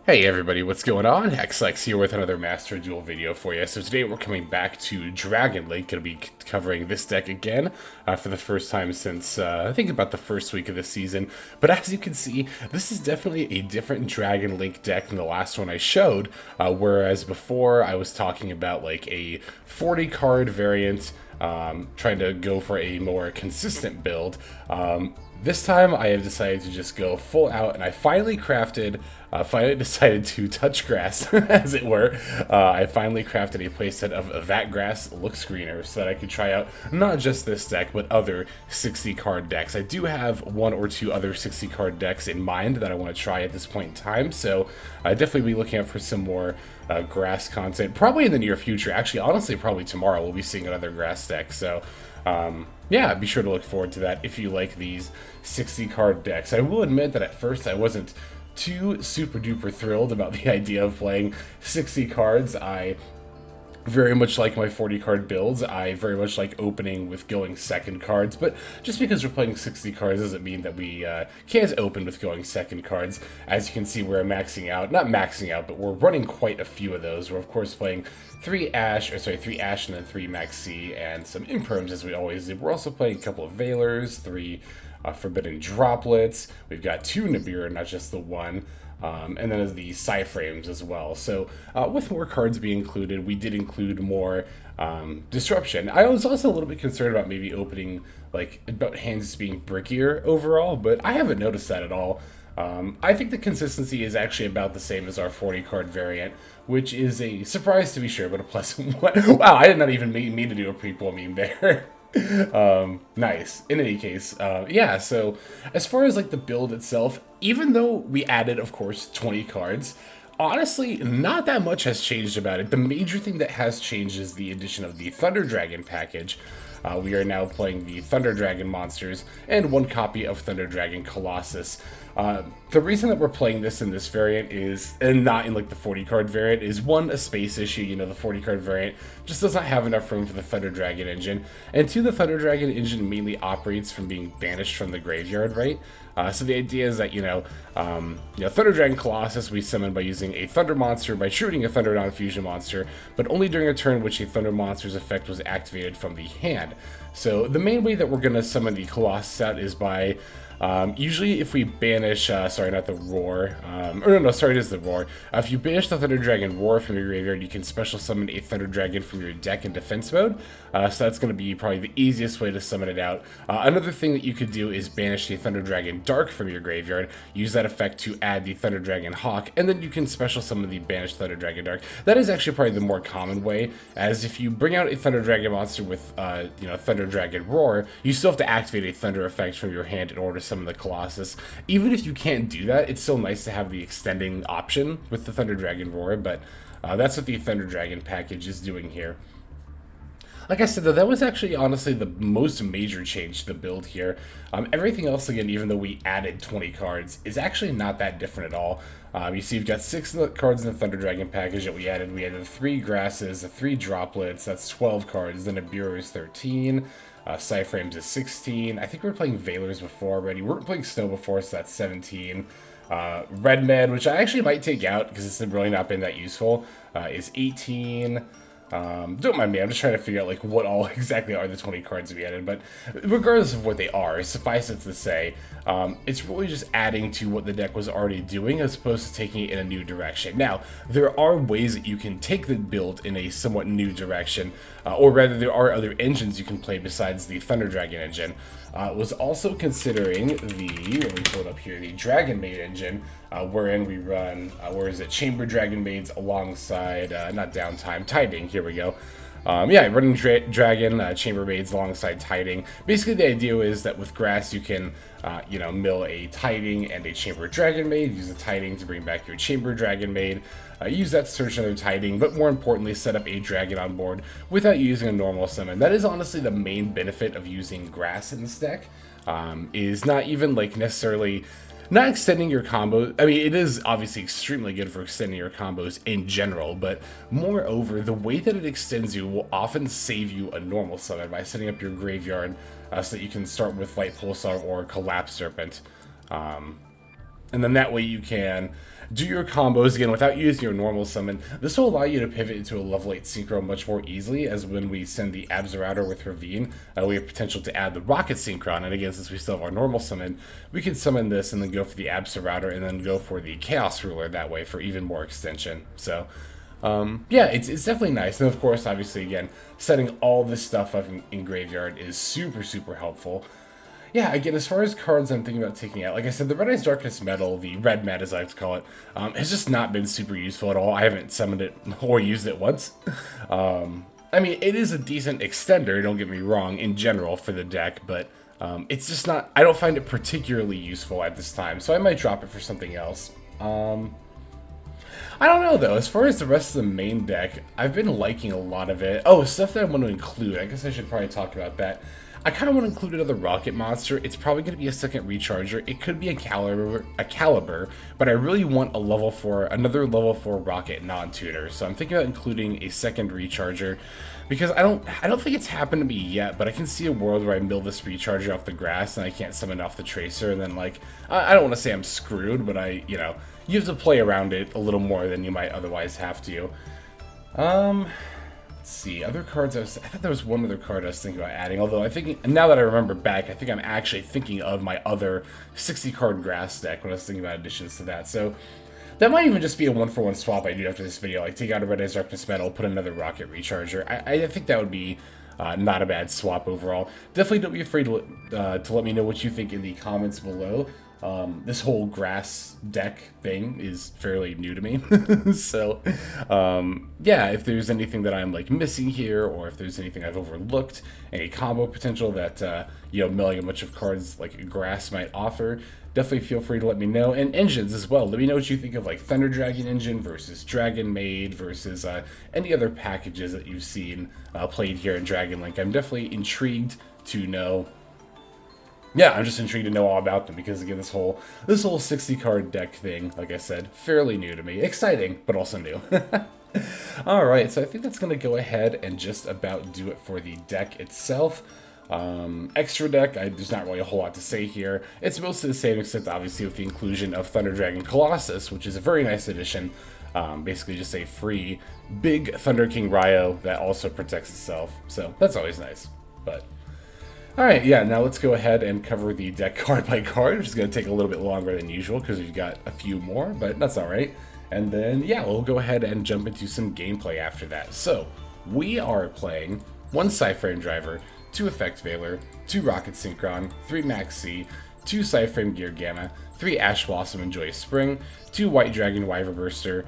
Hey everybody, what's going on? Maxx here with another Master Duel video for you. So today we're coming back to Dragon Link. Gonna be covering this deck again for the first time since I think about the first week of the season. But as you can see, this is definitely a different Dragon Link deck than the last one I showed. Whereas before I was talking about like a 40 card variant, trying to go for a more consistent build. This time I have decided to just go full out, and I finally decided to touch grass, as it were. I finally crafted a playset of that grass look screener so that I could try out not just this deck, but other 60 card decks. I do have one or two other 60 card decks in mind that I want to try at this point in time, so I'll definitely be looking out for some more grass content, probably in the near future. Actually, honestly, probably tomorrow we'll be seeing another grass deck, so yeah, be sure to look forward to that if you like these 60 card decks. I will admit that at first I wasn't too super duper thrilled about the idea of playing 60 cards. I very much like my 40 card builds. I very much like opening with going second cards, but just because we're playing 60 cards doesn't mean that we can't open with going second cards. As you can see, we're maxing out, not maxing out, but we're running quite a few of those. We're of course playing three Ash and then 3 Maxx and some Imperms as we always do. We're also playing a couple of Veilers, 3 Forbidden Droplets. We've got 2 Nibiru, not just the one. And then as the PSY Frames as well. So with more cards being included, we did include more disruption. I was also a little bit concerned about maybe opening, like, about hands being brickier overall, but I haven't noticed that at all. I think the consistency is actually about the same as our 40 card variant, which is a surprise to be sure, but a pleasant one. Wow, I did not even mean to do a prequel meme there. Nice. In any case, yeah, so as far as like the build itself, even though we added, of course, 20 cards, honestly, not that much has changed about it. The major thing that has changed is the addition of the Thunder Dragon package. We are now playing the Thunder Dragon monsters and one copy of Thunder Dragon Colossus. The reason that we're playing this in this variant is, and not in like the 40 card variant, is one, a space issue. You know, the 40 card variant just does not have enough room for the Thunder Dragon engine, and two, the Thunder Dragon engine mainly operates from being banished from the graveyard, right? So the idea is that, Thunder Dragon Colossus we summon by using a Thunder monster by shooting a Thunder non-fusion monster, but only during a turn in which a Thunder monster's effect was activated from the hand. So the main way that we're going to summon the Colossus out is by usually if we banish, sorry, not the Roar, it is the Roar. If you banish the Thunder Dragonroar from your graveyard, you can special summon a Thunder Dragon from your deck in defense mode, so that's going to be probably the easiest way to summon it out. Another thing that you could do is banish the Thunder Dragondark from your graveyard, use that effect to add the Thunder Dragonhawk, and then you can special summon the banished Thunder Dragondark. That is actually probably the more common way, as if you bring out a Thunder Dragon monster with, Thunder Dragonroar, you still have to activate a Thunder effect from your hand in order to summon the Colossus. Even if you can't do that, it's still nice to have the extending option with the Thunder Dragonroar, but that's what the Thunder Dragon package is doing here. Like I said, though, that was actually honestly the most major change to the build here. Everything else, again, even though we added 20 cards, is actually not that different at all. You see, you've got 6 cards in the Thunder Dragon package that we added. We added 3 grasses, 3 droplets, that's 12 cards. Then Nibiru is 13. PSY Frames is 16. I think we were playing Veilers before already. We weren't playing Snow before, so that's 17. Red Med, which I actually might take out because it's really not been that useful, is 18. Don't mind me, I'm just trying to figure out like what all exactly are the 20 cards we added, but regardless of what they are, suffice it to say, it's really just adding to what the deck was already doing as opposed to taking it in a new direction. Now, there are ways that you can take the build in a somewhat new direction, or rather there are other engines you can play besides the Thunder Dragon engine. Was also considering let me pull it up here, the Dragon Maid engine, wherein we run, Chamber Dragon Maids alongside, not Downtime, Tiding, here we go. Running Dragon Chamber Maids alongside Tiding. Basically, the idea is that with grass, you can, mill a Tiding and a Chamber Dragon Maid, use the Tiding to bring back your Chamber Dragon Maid, use that to search another Tiding, but more importantly, set up a Dragon on board without using a normal summon. That is honestly the main benefit of using grass in this deck, is not even, like, necessarily not extending your combo. I mean, it is obviously extremely good for extending your combos in general, but moreover, the way that it extends you will often save you a normal summon by setting up your graveyard so that you can start with Light Pulsar or Collapserpent. And then that way you can do your combos again without using your normal summon. This will allow you to pivot into a level 8 synchro much more easily, as when we send the Absorouter with Ravine, we have potential to add the Rokket Synchron, and again, since we still have our normal summon, we can summon this and then go for the Absorouter and then go for the Chaos Ruler that way for even more extension. So yeah, it's definitely nice. And of course, obviously, again, setting all this stuff up in Graveyard is super helpful. Yeah, again, as far as cards I'm thinking about taking out, like I said, the Red Eyes Darkness Metal, the Red Mat as I like to call it, has just not been super useful at all. I haven't summoned it or used it once. I mean, it is a decent extender, don't get me wrong, in general for the deck, but it's just not, I don't find it particularly useful at this time, so I might drop it for something else. I don't know, though. As far as the rest of the main deck, I've been liking a lot of it. Oh, stuff that I want to include. I guess I should probably talk about that. I kind of want to include another Rokket monster. It's probably going to be a second Recharger. It could be a Caliber, but I really want another level 4 Rokket non-tutor. So I'm thinking about including a second Recharger, because I don't think it's happened to me yet, but I can see a world where I mill this Recharger off the grass and I can't summon off the Tracer, and then, like, I don't want to say I'm screwed, but you have to play around it a little more than you might otherwise have to. Let's see, other cards I thought there was one other card I was thinking about adding, although I think, now that I remember back, I think I'm actually thinking of my other 60-card grass deck when I was thinking about additions to that. So that might even just be a 1-for-1 swap I do after this video, like take out a Red Eyes Darkness Metal, put another Rokket Recharger. I think that would be not a bad swap overall. Definitely don't be afraid to let me know what you think in the comments below. This whole grass deck thing is fairly new to me. So, yeah, if there's anything that I'm, like, missing here, or if there's anything I've overlooked, any combo potential that, milling a bunch of cards like grass might offer, definitely feel free to let me know. And engines as well. Let me know what you think of, like, Thunder Dragon engine versus Dragon Maid versus any other packages that you've seen played here in Dragon Link. I'm definitely intrigued to know. Yeah, I'm just intrigued to know all about them, because again, this whole 60-card deck thing, like I said, fairly new to me. Exciting, but also new. Alright, so I think that's going to go ahead and just about do it for the deck itself. Extra deck, there's not really a whole lot to say here. It's mostly the same, except obviously with the inclusion of Thunder Dragon Colossus, which is a very nice addition. Basically just a free big Thunder King Ryo that also protects itself, so that's always nice. But alright, yeah, now let's go ahead and cover the deck card by card, which is going to take a little bit longer than usual because we've got a few more, but that's alright. And then, yeah, we'll go ahead and jump into some gameplay after that. So, we are playing 1 PSY Frame Driver, 2 Effect Veiler, 2 Rokket Synchron, 3 Maxx, 2 PSY Framegear Gamma, 3 Ash Blossom and Joyous Spring, 2 White Dragon Wyverburster,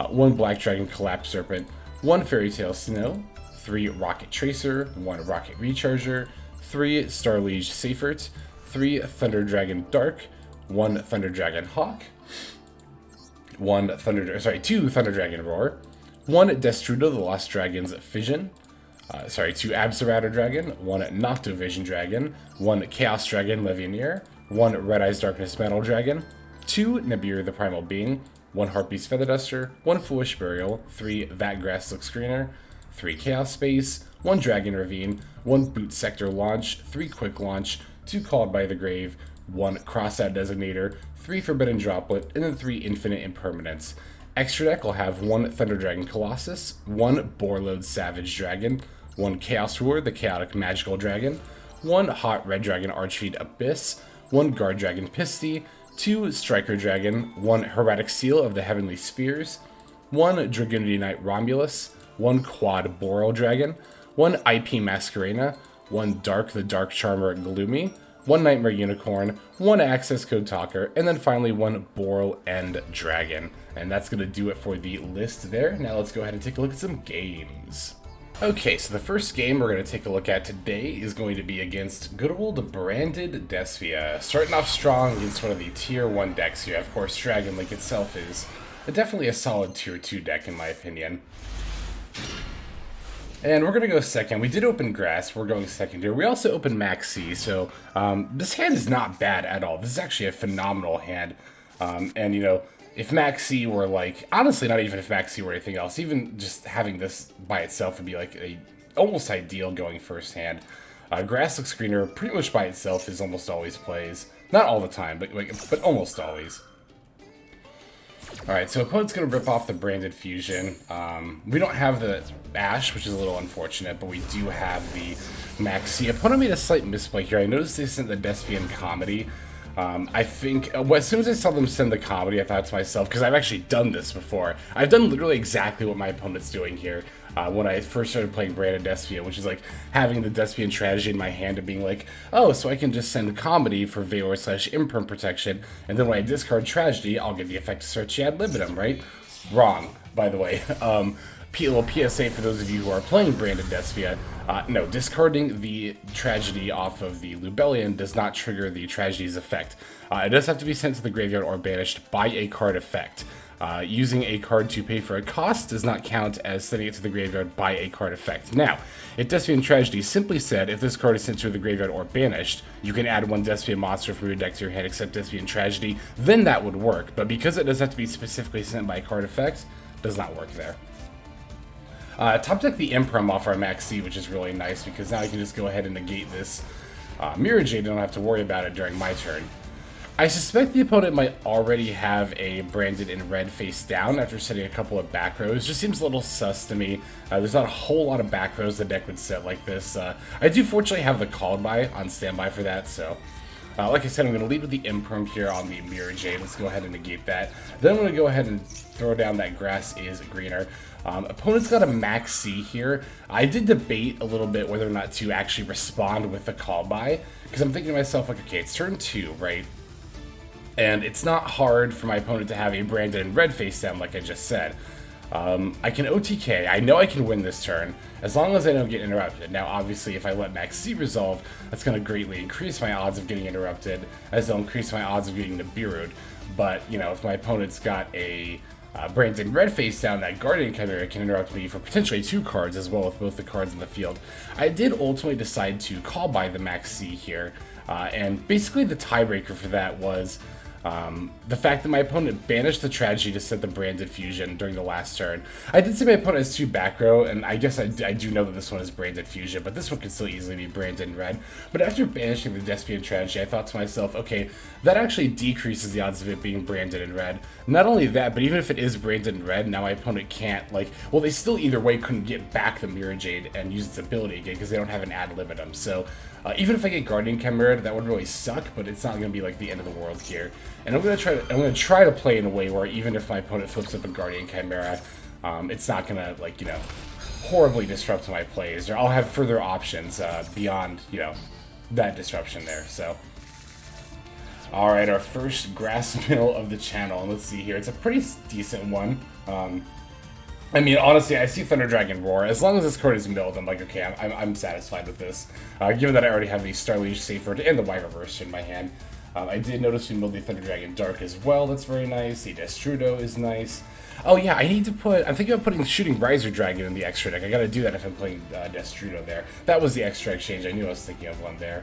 1 Black Dragon Collapserpent, 1 Fairy Tale Snow, 3 Rokket Tracer, 1 Rokket Recharger, 3 Starliege Seyfert, 3 Thunder Dragondark, 1 Thunder Dragonhawk, 2 Thunder Dragonroar, 1 Destrudo, the Lost Dragon's Fission, 2 Absorouter Dragon, 1 Noctovision Dragon, 1 Chaos Dragon Levianeer, 1 Red Eyes Darkness Metal Dragon, 2 Nibiru the Primal Being, 1 Harpie's Feather Duster, 1 Foolish Burial, 3 That Grass Looks Greener, 3 Chaos Space, 1 Dragon Ravine, 1 Boot Sector Launch, 3 Quick Launch, 2 Called by the Grave, 1 Crossout Designator, 3 Forbidden Droplet, and then 3 Infinite Impermanence. Extra deck will have 1 Thunder Dragon Colossus, 1 Borreload Savage Dragon, 1 Chaos Ruler, the Chaotic Magical Dragon, 1 Hot Red Dragon Archfiend Abyss, 1 Guard Dragon Pisty, 2 Striker Dragon, 1 Heretic Seal of the Heavenly Spheres, 1 Dragunity Knight Romulus, 1 Quad Boreal Dragon, 1 IP Masquerena, 1 Dark the Dark Charmer Gloomy, 1 Nightmare Unicorn, 1 Access Code Talker, and then finally 1 Boreal End Dragon. And that's going to do it for the list there. Now let's go ahead and take a look at some games. Okay, so the first game we're going to take a look at today is going to be against good old Branded Despia. Starting off strong against one of the Tier 1 decks here. Of course, Dragon Link itself is definitely a solid Tier 2 deck in my opinion. And we're going to go second. We did open grass. We're going second here. We also opened Maxx, so this hand is not bad at all. This is actually a phenomenal hand. And, if Maxx were like, honestly, not even if Maxx were anything else, even just having this by itself would be like a almost ideal going first hand. Grass Looks Greener pretty much by itself is almost always plays. Not all the time, but almost always. Alright, so opponent's going to rip off the Branded Fusion. We don't have the Ash, which is a little unfortunate, but we do have the Maxx. Opponent made a slight misplay here. I noticed they sent the Despian Comedy. I think, well, as soon as I saw them send the Comedy, I thought to myself, because I've actually done this before, I've done literally exactly what my opponent's doing here. When I first started playing Branded Despian, which is like having the Despian strategy in my hand and being like, oh, so I can just send Comedy for Veor / Imperm protection, and then when I discard Tragedy, I'll get the effect to search ad libitum, right? Wrong, by the way. Little PSA for those of you who are playing Branded Despian. No, discarding the Tragedy off of the Lubellion does not trigger the Tragedy's effect. It does have to be sent to the graveyard or banished by a card effect. Using a card to pay for a cost does not count as sending it to the graveyard by a card effect. Now, if Despian Tragedy simply said, if this card is sent to the graveyard or banished, you can add one Despian monster from your deck to your hand except Despian Tragedy, then that would work. But because it does have to be specifically sent by a card effect, it does not work there. Top deck the Imperm off our Maxx, which is really nice because now I can just go ahead and negate this Mirror Jade and don't have to worry about it during my turn. I suspect the opponent might already have a Branded in red face down after setting a couple of back rows. Just seems a little sus to me. There's not a whole lot of back rows the deck would set like this. I do fortunately have the Called By on standby for that, so... like I said, I'm going to lead with the Imperm here on the Mirror Jade. Let's go ahead and negate that. Then I'm going to go ahead and throw down that Grass is Greener. Opponent's got a Maxx here. I did debate a little bit whether or not to actually respond with the Call By, because I'm thinking to myself, like, okay, it's turn 2, right? And it's not hard for my opponent to have a Branded in red face down, like I just said. I can OTK. I know I can win this turn, as long as I don't get interrupted. Now, obviously, if I let Maxx resolve, that's going to greatly increase my odds of getting interrupted, as it'll increase my odds of getting Nibiru'd. But, you know, if my opponent's got a Branded in red face down, that Guardian Chimera can interrupt me for potentially 2 cards, as well with both the cards in the field. I did ultimately decide to Call By the Maxx here, and basically the tiebreaker for that was... the fact that my opponent banished the Tragedy to set the Branded Fusion during the last turn. I did say my opponent has 2 back row, and I guess I do know that this one is Branded Fusion, but this one could still easily be Branded in red. But after banishing the Despian Tragedy, I thought to myself, okay, that actually decreases the odds of it being Branded in red. Not only that, but even if it is Branded in red, now my opponent can't, like, well, they still either way couldn't get back the Mirror Jade and use its ability again, because they don't have an ad libitum. So, even if I get Guardian Chimera, that would really suck, but it's not going to be like the end of the world here. And I'm going to try to play in a way where even if my opponent flips up a Guardian Chimera, it's not going to, like, you know, horribly disrupt my plays, or I'll have further options beyond, you know, that disruption there. So, all right, our first grass mill of the channel. Let's see here. It's a pretty decent one. I mean, honestly, I see Thunder Dragonroar. As long as this card is milled, I'm like, okay, I'm satisfied with this. Given that I already have the Starliege Seyfert and the Wyverburster in my hand. I did notice we milled the Thunder Dragondark as well. That's very nice. The Destrudo is nice. Oh yeah, I need to put... I'm thinking of putting Shooting Riser Dragon in the extra deck. I gotta do that if I'm playing Destrudo there. That was the extra exchange. I knew I was thinking of one there.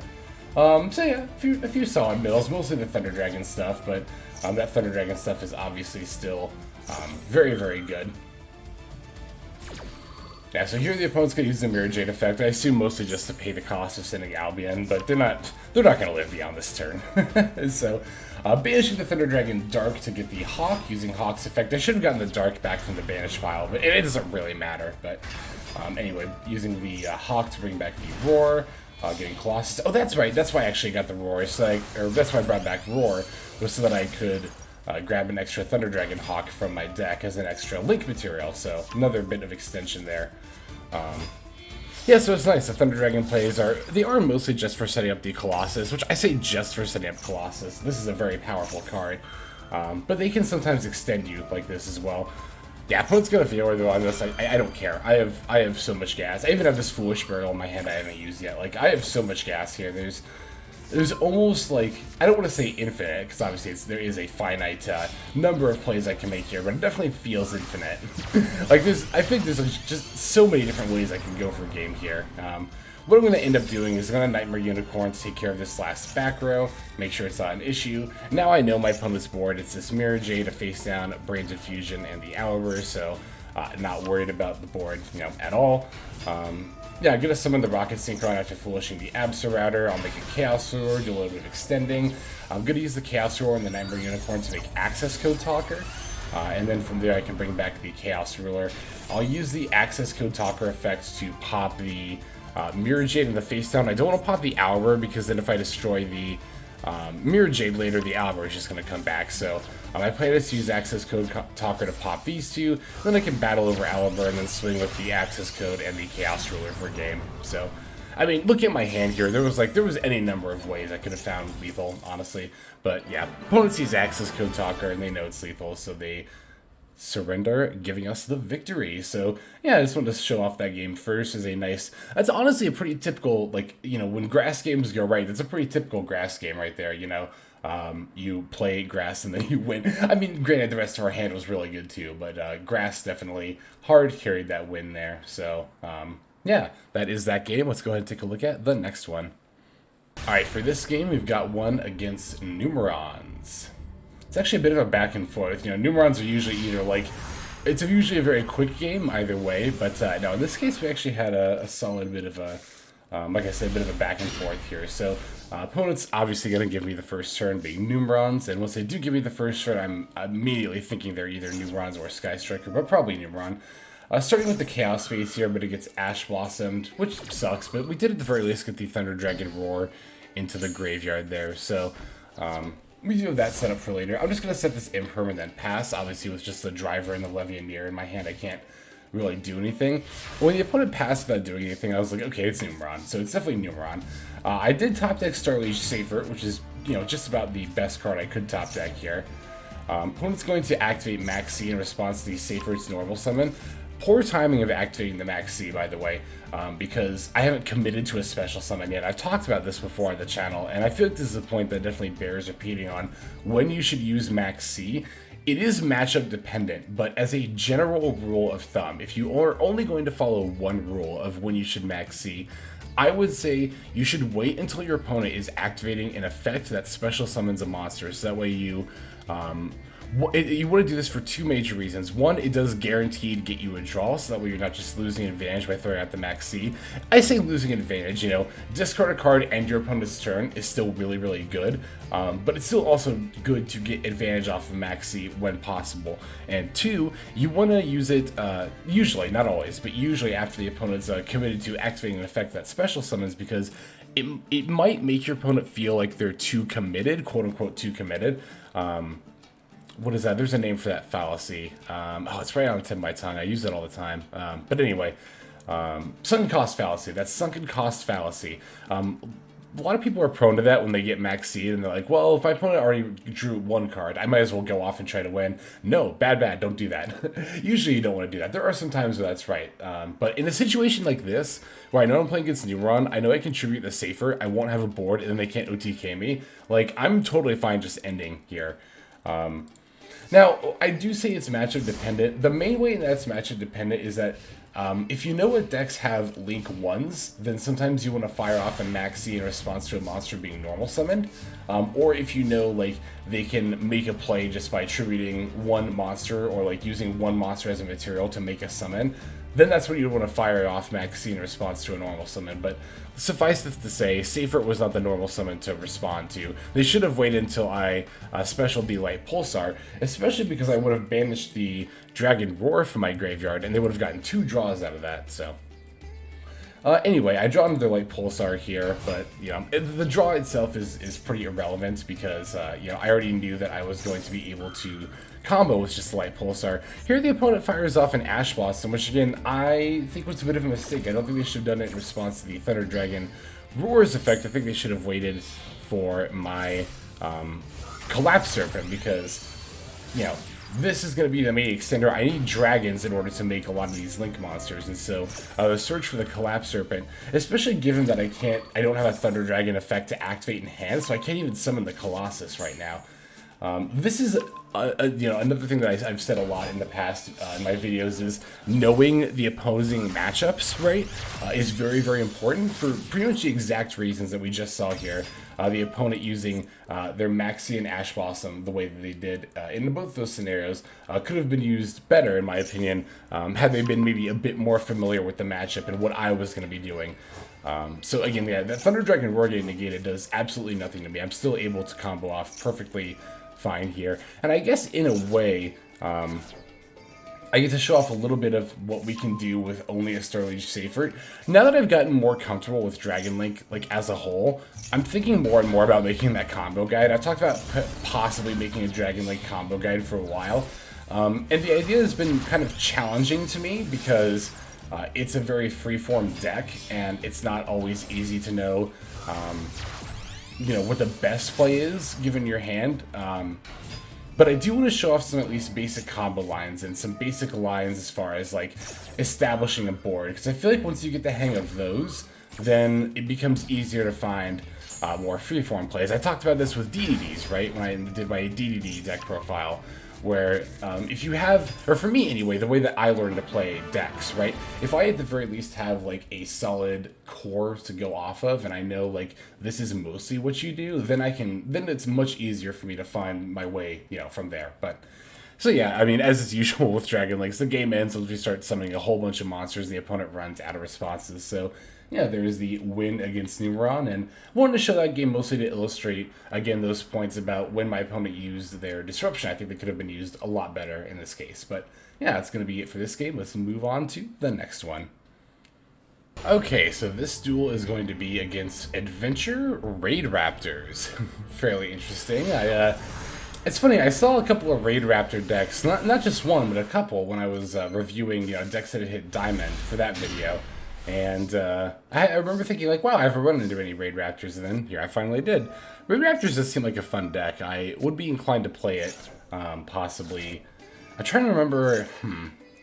So yeah, a few solid mills. Mostly the Thunder Dragon stuff, but that Thunder Dragon stuff is obviously still very, very good. Yeah, so here the opponent's going to use the Mirror Jade effect. I assume mostly just to pay the cost of sending Albion, but they're not going to live beyond this turn. So, banishing the Thunder Dragondark to get the Hawk, using Hawk's effect. I should have gotten the Dark back from the banish pile, but it doesn't really matter. But anyway, using the Hawk to bring back the Roar, getting Colossus. Oh, that's right. That's why I actually got the Roar. So that's why I brought back Roar, was so that I could grab an extra Thunder Dragonhawk from my deck as an extra link material. So another bit of extension there. Yeah, so it's nice. The Thunder Dragon plays are mostly just for setting up the Colossus, which I say just for setting up Colossus. This is a very powerful card, but they can sometimes extend you like this as well. Yeah, opponent's gonna feel though on this. I don't care. I have so much gas. I even have this Foolish Burial in my hand I haven't used yet. Like, I have so much gas here. There's almost, like, I don't want to say infinite, because obviously there is a finite number of plays I can make here, but it definitely feels infinite. Like, I think there's just so many different ways I can go for a game here. What I'm going to end up doing is I'm going to Nightmare Unicorn to take care of this last back row, make sure it's not an issue. Now I know my opponent's board. It's this Mirror Jade, a face down, Branded Fusion, and the Hourburst, so not worried about the board, you know, at all. Yeah, I'm going to summon the Rokket Synchron after Foolishing the Absorouter. I'll make a Chaos Roar, do a little bit of extending. I'm going to use the Chaos Roar and the Nightmare Unicorn to make Access Code Talker. And then from there I can bring back the Chaos Ruler. I'll use the access code talker effect to pop the Mirror Jade in the face down. I don't want to pop the Albor because then if I destroy the Mirror Jade later, the Albor is just going to come back. So my plan is to use access code talker to pop these two. Then I can battle over Albor and then swing with the access code and the Chaos Ruler for game. So I mean, look at my hand here. There was any number of ways I could have found lethal, honestly. But yeah, opponents use access code talker and they know it's lethal, so they surrender, giving us the victory. So yeah, I just wanted to show off that game first as a nice, that's honestly a pretty typical, like, you know, when grass games go right, that's a pretty typical grass game right there, you know. You play grass and then you win. I mean, granted, the rest of our hand was really good too, but grass definitely hard carried that win there. So yeah, that is that game. Let's go ahead and take a look at the next one. Alright, for this game, we've got one against Numerons. It's actually a bit of a back and forth. You know, Numerons are usually either like, it's usually a very quick game either way, but no, in this case we actually had a solid bit of a, like I said, a bit of a back and forth here. So opponent's obviously going to give me the first turn being Numerons, and once they do give me the first turn, I'm immediately thinking they're either Numerons or Sky Striker, but probably Numeron. Starting with the Chaos phase here, but it gets Ash Blossomed, which sucks, but we did at the very least get the Thunder Dragonroar into the graveyard there, so we do have that set up for later. I'm just going to set this Imperm and then pass. Obviously, with just the Driver and the Levianeer in my hand, I can't really do anything. When the opponent passed without doing anything, I was like, okay, it's Numeron, so it's definitely Numeron. I did top deck Starliege Seyfert, which is, you know, just about the best card I could top deck here. Opponent's going to activate Maxx in response to the Seyfert's normal summon. Poor timing of activating the Maxx, by the way, because I haven't committed to a special summon yet. I've talked about this before on the channel, and I feel like this is a point that definitely bears repeating on when you should use Maxx. It is matchup dependent, but as a general rule of thumb, if you are only going to follow one rule of when you should Maxx, I would say you should wait until your opponent is activating an effect that special summons a monster, so that way you want to do this for two major reasons. One, it does guaranteed get you a draw, so that way you're not just losing advantage by throwing out the Maxx. I say losing advantage, you know, discard a card and your opponent's turn is still really, really good, but it's still also good to get advantage off of Maxx when possible. And two, you want to use it, usually, not always, but usually after the opponent's committed to activating an effect that special summons, because it might make your opponent feel like they're too committed, quote-unquote too committed. What is that? There's a name for that fallacy. Oh, it's right on the tip of my tongue. I use it all the time. But anyway, sunken cost fallacy. That's sunken cost fallacy. A lot of people are prone to that when they get Maxx and they're like, well, if my opponent already drew one card, I might as well go off and try to win. No, bad, don't do that. Usually you don't want to do that. There are some times where that's right. But in a situation like this, where I know I'm playing against Numeron, I know I contribute the Seyfert, I won't have a board, and then they can't OTK me, like, I'm totally fine just ending here. Now, I do say it's matchup dependent. The main way that's matchup dependent is that if you know what decks have Link 1s, then sometimes you want to fire off a Maxx in response to a monster being normal summoned. Or if you know, like, they can make a play just by attributing one monster or, like, using one monster as a material to make a summon, then that's when you want to fire off Maxx in response to a normal summon. But suffice it to say, Seyfert was not the normal summon to respond to. They should have waited until I special Delight Pulsar, especially because I would have banished the Dragon Roar from my graveyard, and they would have gotten 2 draws out of that, so. Anyway, I draw another Light Pulsar here, but, you know, the draw itself is pretty irrelevant because, you know, I already knew that I was going to be able to combo with just Light Pulsar. Here the opponent fires off an Ash Blossom, which again, I think was a bit of a mistake. I don't think they should have done it in response to the Thunder Dragonroar's effect. I think they should have waited for my Collapserpent because, you know, this is going to be the main extender. I need dragons in order to make a lot of these Link monsters, and so the search for the Collapserpent, especially given that I don't have a Thunder Dragon effect to activate in hand, so I can't even summon the Colossus right now. This is you know, another thing that I've said a lot in the past in my videos is knowing the opposing matchups, right, is very, very important for pretty much the exact reasons that we just saw here. The opponent using their Maxx and Ash Blossom the way that they did in both those scenarios could have been used better, in my opinion, had they been maybe a bit more familiar with the matchup and what I was going to be doing. So again, yeah, that Thunder Dragonroar getting negated does absolutely nothing to me. I'm still able to combo off perfectly fine here. And I guess in a way, I get to show off a little bit of what we can do with only a Starliege Seyfert. Now that I've gotten more comfortable with Dragon Link, like, as a whole, I'm thinking more and more about making that combo guide. I've talked about possibly making a Dragon Link combo guide for a while. And the idea has been kind of challenging to me because it's a very freeform deck, and it's not always easy to know, you know, what the best play is, given your hand. But I do want to show off some at least basic combo lines and some basic lines as far as like establishing a board, because I feel like once you get the hang of those, then it becomes easier to find more freeform plays. I talked about this with DDDs, right, when I did my DDD deck profile, where if you have, or for me anyway, the way that I learned to play decks, right, if I at the very least have like a solid core to go off of, and I know like this is mostly what you do, then then it's much easier for me to find my way, you know, from there. But so yeah, I mean, as is usual with Dragon Links, the game ends once we start summoning a whole bunch of monsters and the opponent runs out of responses. So yeah, there's the win against Numeron, and I wanted to show that game mostly to illustrate, again, those points about when my opponent used their disruption. I think they could have been used a lot better in this case. But yeah, that's going to be it for this game. Let's move on to the next one. Okay, so this duel is going to be against Adventure Raid Raptors. Fairly interesting. It's funny, I saw a couple of Raid Raptor decks, not just one, but a couple, when I was reviewing, you know, decks that had hit Diamond for that video. And I remember thinking, like, wow, I haven't run into any Raid Raptors, and then here I finally did. Raid Raptors does seem like a fun deck. I would be inclined to play it, possibly. I'm trying to remember,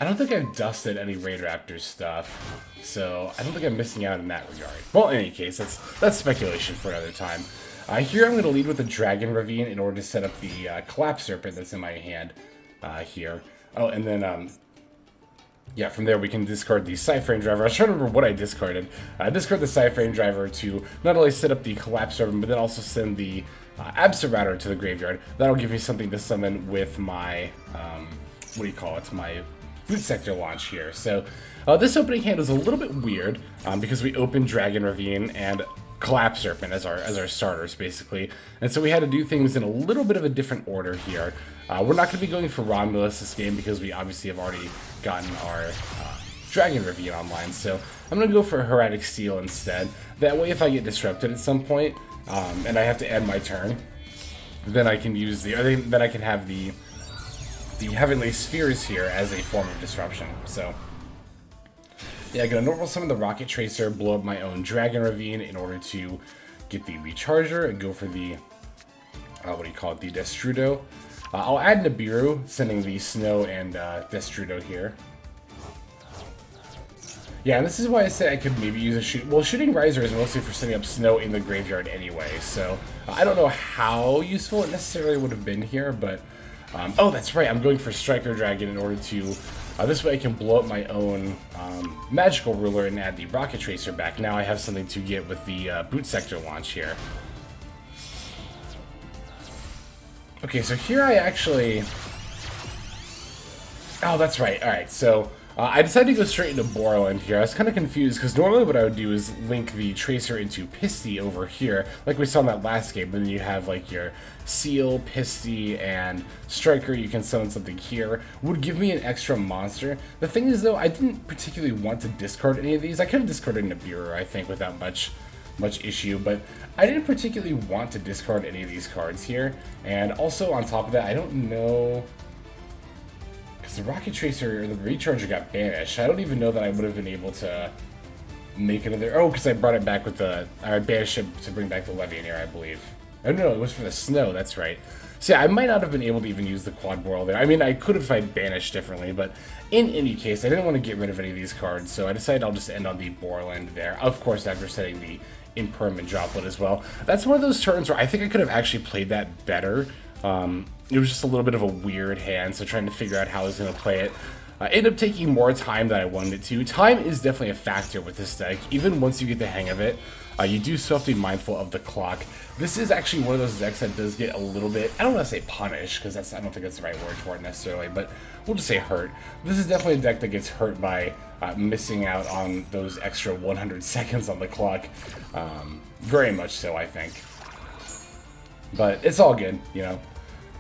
I don't think I've dusted any Raid Raptors stuff, so I don't think I'm missing out in that regard. Well, in any case, that's speculation for another time. Here I'm going to lead with the Dragon Ravine in order to set up the Collapserpent that's in my hand here. Oh, and then, yeah, from there we can discard the PSY Frame Driver. I was trying to remember what I discarded. I discard the PSY Frame Driver to not only set up the Collapserpent, but then also send the Absorouter to the graveyard. That'll give me something to summon with my, what do you call it, my Boot Sector launch here. So this opening hand was a little bit weird because we opened Dragon Ravine and Collapserpent as our starters, basically. And so we had to do things in a little bit of a different order here. We're not going to be going for Romulus this game because we obviously have already gotten our Dragon Ravine online. So I'm going to go for Heretic Seal instead. That way if I get disrupted at some point and I have to end my turn, then I can use then I can have the Heavenly Spheres here as a form of disruption. So yeah, I'm going to normal summon the Rokket Tracer, blow up my own Dragon Ravine in order to get the Recharger and go for the, what do you call it, the Destrudo. I'll add Nibiru, sending the Snow and Destrudo here. Yeah, and this is why I said I could maybe use a Shooting Riser is mostly for setting up Snow in the graveyard anyway, so I don't know how useful it necessarily would have been here, but oh, that's right, I'm going for Striker Dragon in order to, this way I can blow up my own Magical Ruler and add the Rokket Tracer back. Now I have something to get with the Boot Sector launch here. Okay, so here I actually... Oh, that's right. Alright, so I decided to go straight into Borreload here. I was kind of confused because normally what I would do is link the Tracer into Pisty over here, like we saw in that last game. But then you have like your Seal, Pisty, and Striker. You can summon something here. Would give me an extra monster. The thing is, though, I didn't particularly want to discard any of these. I could have discarded Nibiru, I think, without much issue, but I didn't particularly want to discard any of these cards here. And also, on top of that, I don't know... The Rokket Tracer, or the Recharger, got banished. I don't even know that I would have been able to make another... Oh, because I brought it back with the... I banished it to bring back the Levianeer, I believe. Oh, no, it was for the Snow, that's right. So yeah, I might not have been able to even use the Quad Boral there. I mean, I could have if I'd banished differently, but in any case, I didn't want to get rid of any of these cards, so I decided I'll just end on the Borreload there. Of course, after setting the Impermanent Droplet as well. That's one of those turns where I think I could have actually played that better. It was just a little bit of a weird hand, so trying to figure out how I was going to play it. Ended up taking more time than I wanted it to. Time is definitely a factor with this deck. Even once you get the hang of it, you do still have to be mindful of the clock. This is actually one of those decks that does get a little bit, I don't want to say punished, because I don't think that's the right word for it necessarily, but we'll just say hurt. This is definitely a deck that gets hurt by missing out on those extra 100 seconds on the clock. Very much so, I think. But it's all good, you know.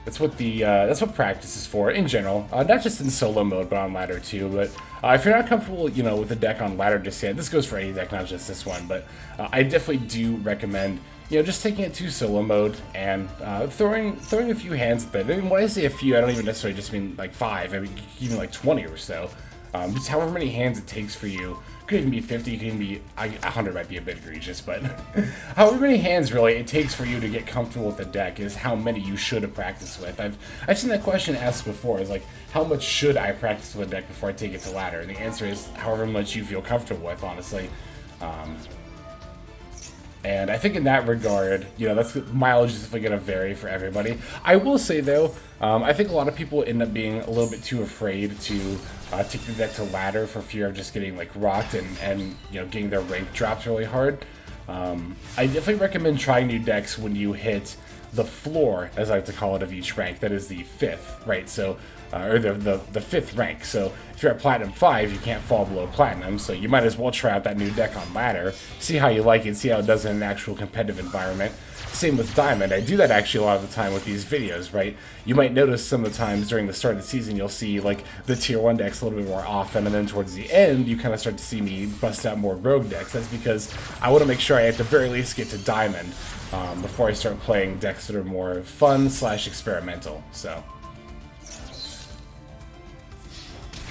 that's what practice is for in general, not just in solo mode, but on ladder too. But if you're not comfortable, you know, with the deck on ladder just yet, this goes for any deck, not just this one. But I definitely do recommend, you know, just taking it to solo mode and throwing a few hands at it. I mean, when I say a few, I don't even necessarily just mean like 5. I mean, even like 20 or so. Just however many hands it takes for you. Could even be 50, could even be 100 might be a bit egregious, but however many hands really it takes for you to get comfortable with the deck is how many you should have practiced with. I've seen that question asked before, is like, how much should I practice with a deck before I take it to ladder? And the answer is however much you feel comfortable with, honestly. And I think in that regard, you know, that's mileage is definitely going to vary for everybody. I will say though, I think a lot of people end up being a little bit too afraid to take the deck to ladder for fear of just getting like rocked and you know, getting their rank dropped really hard. I definitely recommend trying new decks when you hit the floor, as I like to call it, of each rank. That is the 5th, right? So, or the 5th rank. So if you're at Platinum 5, you can't fall below Platinum, so you might as well try out that new deck on ladder, see how you like it, see how it does in an actual competitive environment. Same with Diamond. I do that actually a lot of the time with these videos, right? You might notice some of the times during the start of the season, you'll see like the tier 1 decks a little bit more often, and then towards the end, you kind of start to see me bust out more rogue decks. That's because I want to make sure I at the very least get to Diamond before I start playing decks that are more fun / experimental, so.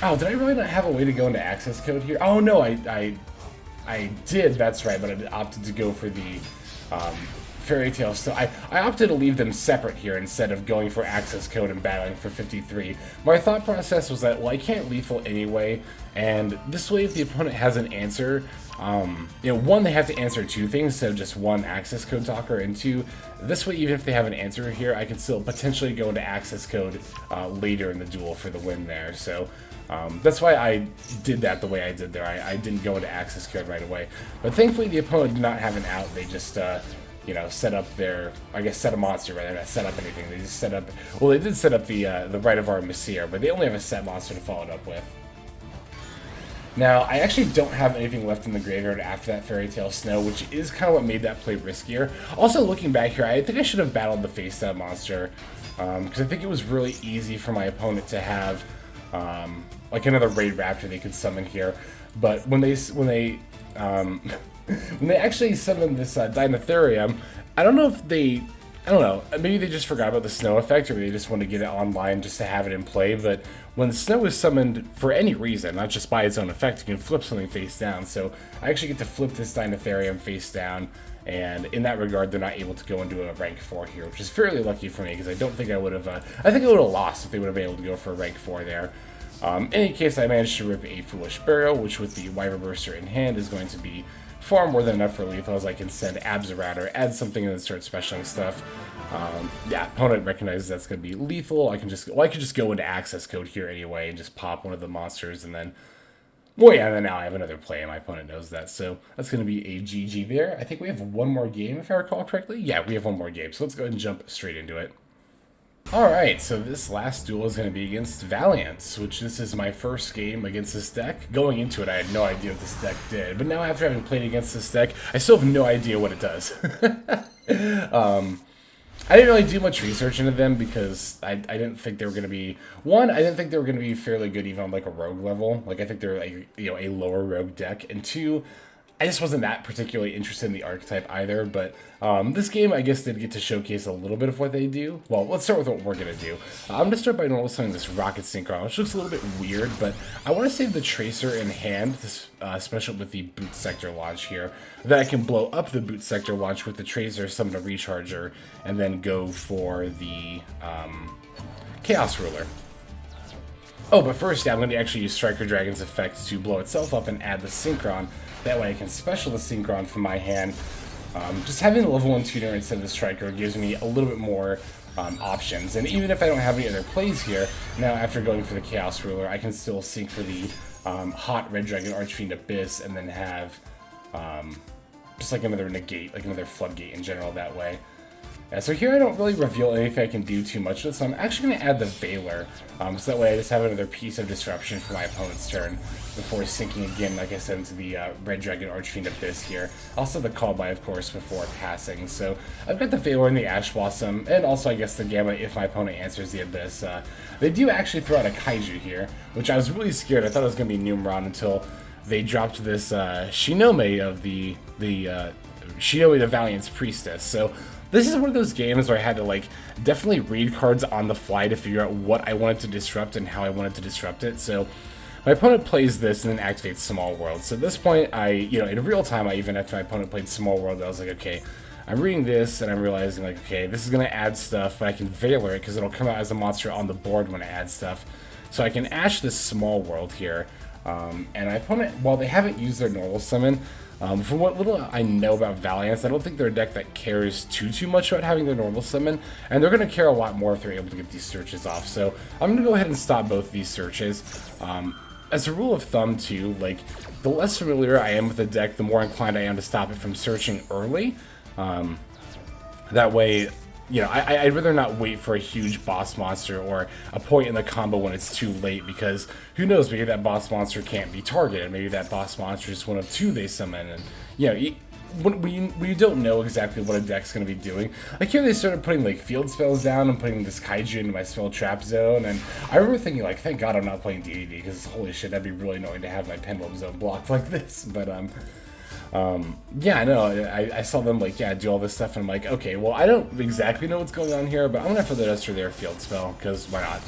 Oh, did I really not have a way to go into access code here? Oh no, I did, that's right, but I opted to go for the Fairy Tale. So I opted to leave them separate here instead of going for access code and battling for 53. My thought process was that, well, I can't lethal anyway, and this way if the opponent has an answer, you know, one, they have to answer 2 things instead of just 1 access code talker, and 2, this way even if they have an answer here, I can still potentially go into access code later in the duel for the win there. So that's why I did that the way I did there. I didn't go into access code right away. But thankfully the opponent did not have an out. They just, you know, set up their, I guess set a monster rather than set up anything. They just set up, well, they did set up the Rite of Armistier, but they only have a set monster to follow it up with. Now, I actually don't have anything left in the graveyard after that Fairy Tale Snow, which is kind of what made that play riskier. Also, looking back here, I think I should have battled the face down monster, because I think it was really easy for my opponent to have like another Raid Raptor they could summon here. But when they when they actually summoned this Dinotherium, I don't know if they, I don't know, maybe they just forgot about the snow effect, or they just wanted to get it online just to have it in play. But when the snow is summoned for any reason, not just by its own effect, you can flip something face down. So I actually get to flip this Dinotherium face down, and in that regard, they're not able to go into a rank 4 here, which is fairly lucky for me, because I don't think I would have, I think I would have lost if they would have been able to go for a rank 4 there. In any case, I managed to rip a Foolish Burial, which with the Wyverburster in hand is going to be far more than enough for lethal, as I can send Absorouter, add something, and then start specialing stuff. Yeah, opponent recognizes that's going to be lethal. I can just go into access code here anyway and just pop one of the monsters, and then, well, yeah, and then now I have another play, and my opponent knows that, so that's going to be a GG there. I think we have one more game, if I recall correctly. Yeah, we have one more game, so let's go ahead and jump straight into it. Alright, so this last duel is going to be against Valiant, which this is my first game against this deck. Going into it, I had no idea what this deck did, but now after having played against this deck, I still have no idea what it does. I didn't really do much research into them because I didn't think they were going to be, one, I didn't think they were going to be fairly good even on like a rogue level. Like, I think they're like, you know, a lower rogue deck, and 2, I just wasn't that particularly interested in the archetype either, but this game, I guess, did get to showcase a little bit of what they do. Well, let's start with what we're going to do. I'm going to start by noticing this Rokket Synchron, which looks a little bit weird, but I want to save the Tracer in hand, this, especially with the Boot Sector launch here, that I can blow up the Boot Sector launch with the Tracer, summon a Recharger, and then go for the Chaos Ruler. Oh, but first, yeah, I'm going to actually use Striker Dragon's effect to blow itself up and add the Synchron. That way I can special the Synchron from my hand. Just having the level 1 tuner instead of the Striker gives me a little bit more options. And even if I don't have any other plays here, now after going for the Chaos Ruler, I can still sync for the hot Red Dragon Archfiend Abyss, and then have just like another negate, like another floodgate in general that way. So here I don't really reveal anything I can do too much with, so I'm actually going to add the Veiler, so that way I just have another piece of disruption for my opponent's turn before sinking again, like I said, into the Red Dragon Archfiend Abyss here. Also the Callby, of course, before passing. So I've got the Veiler and the Ash Blossom, and also I guess the Gamma if my opponent answers the Abyss. They do actually throw out a Kaiju here, which I was really scared. I thought it was going to be Numeron until they dropped this Shinome of the Shinome the Valiant's Priestess. So this is one of those games where I had to like definitely read cards on the fly to figure out what I wanted to disrupt and how I wanted to disrupt it. So my opponent plays this and then activates Small World. So at this point, in real time, even after my opponent played Small World, I was like, okay, I'm reading this and I'm realizing like, okay, this is gonna add stuff, but I can Veiler it because it'll come out as a monster on the board when I add stuff. So I can Ash this Small World here, and my opponent, while they haven't used their normal summon, from what little I know about Valiants, I don't think they're a deck that cares too much about having their normal summon, and they're going to care a lot more if they're able to get these searches off. So I'm going to go ahead and stop both these searches. As a rule of thumb too, like, the less familiar I am with the deck, the more inclined I am to stop it from searching early. That way, you know, I'd rather not wait for a huge boss monster or a point in the combo when it's too late, because who knows, maybe that boss monster can't be targeted, maybe that boss monster is one of two they summon, and, you know, when you don't know exactly what a deck's going to be doing. Like here they started putting like field spells down and putting this Kaiju into my spell trap zone, and I remember thinking like, thank God I'm not playing DDD, because holy shit, that'd be really annoying to have my Pendulum Zone blocked like this, but yeah, I know, I saw them like, yeah, do all this stuff, and I'm like, okay, well, I don't exactly know what's going on here, but I'm gonna throw the rest of their field spell, because why not?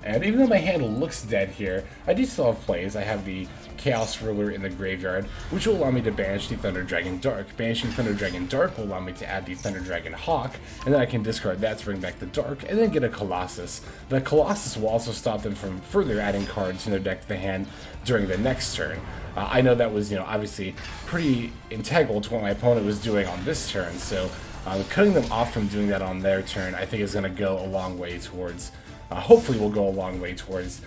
And even though my hand looks dead here, I do still have plays. I have the Chaos Ruler in the graveyard, which will allow me to banish the Thunder Dragondark. Banishing Thunder Dragondark will allow me to add the Thunder Dragonhawk, and then I can discard that to bring back the Dark, and then get a Colossus. The Colossus will also stop them from further adding cards from their deck to the hand during the next turn. I know that was, you know, obviously pretty integral to what my opponent was doing on this turn, so cutting them off from doing that on their turn, I think is going to go a long way towards, hopefully will go a long way towards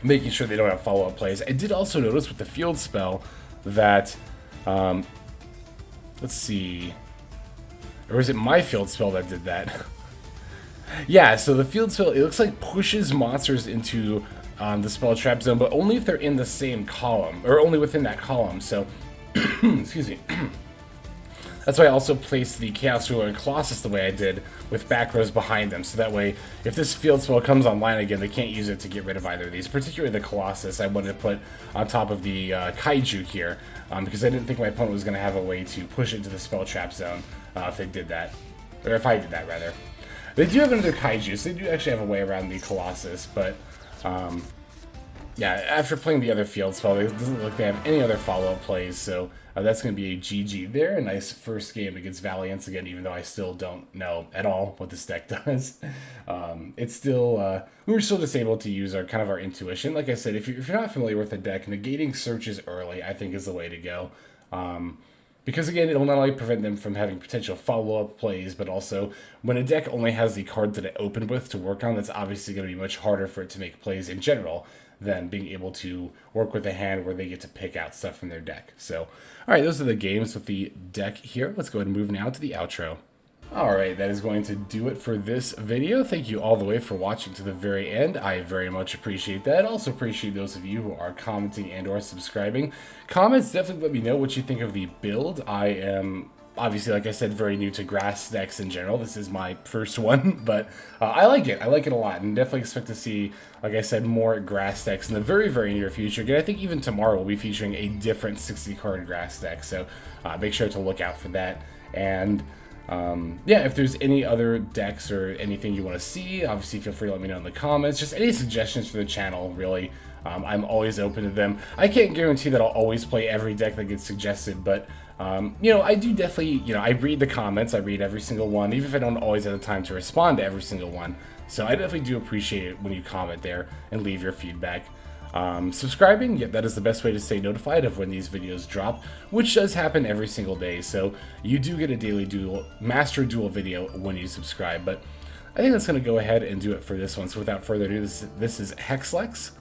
making sure they don't have follow-up plays. I did also notice with the field spell that, let's see, or is it my field spell that did that? Yeah, so the field spell, it looks like pushes monsters into the spell trap zone, but only if they're in the same column, or only within that column, so, excuse me. That's why I also placed the Chaos Ruler and Colossus the way I did, with back rows behind them, so that way, if this field spell comes online again, they can't use it to get rid of either of these. Particularly the Colossus, I wanted to put on top of the Kaiju here, because I didn't think my opponent was going to have a way to push it into the spell trap zone if they did that, or if I did that, rather. They do have another Kaiju, so they do actually have a way around the Colossus, but, yeah, after playing the other field spell, it doesn't look like they have any other follow-up plays, so that's going to be a GG there. A nice first game against Valiants again, even though I still don't know at all what this deck does. It's still, we were still just able to use our kind of our intuition. Like I said, if you're not familiar with the deck, negating searches early, I think, is the way to go. Because again, it'll not only prevent them from having potential follow-up plays, but also when a deck only has the cards that it opened with to work on, that's obviously going to be much harder for it to make plays in general than being able to work with a hand where they get to pick out stuff from their deck. So, alright, those are the games with the deck here. Let's go ahead and move now to the outro. Alright, that is going to do it for this video. Thank you all the way for watching to the very end. I very much appreciate that. Also appreciate those of you who are commenting and or subscribing. Comments, definitely let me know what you think of the build. I am obviously, like I said, very new to grass decks in general. This is my first one, but I like it. I like it a lot, and definitely expect to see, like I said, more grass decks in the very, very near future. Again, I think even tomorrow we'll be featuring a different 60-card grass deck, so make sure to look out for that. And yeah, if there's any other decks or anything you want to see, obviously feel free to let me know in the comments. Just any suggestions for the channel, really. I'm always open to them. I can't guarantee that I'll always play every deck that gets suggested, but you know, I do definitely, you know, I read the comments, I read every single one, even if I don't always have the time to respond to every single one. So I definitely do appreciate it when you comment there and leave your feedback. Subscribing, yeah, that is the best way to stay notified of when these videos drop, which does happen every single day. So you do get a daily Master Duel video when you subscribe. But I think that's going to go ahead and do it for this one. So without further ado, this is Hexlex.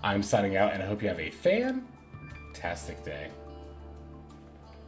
I'm signing out, and I hope you have a fantastic day.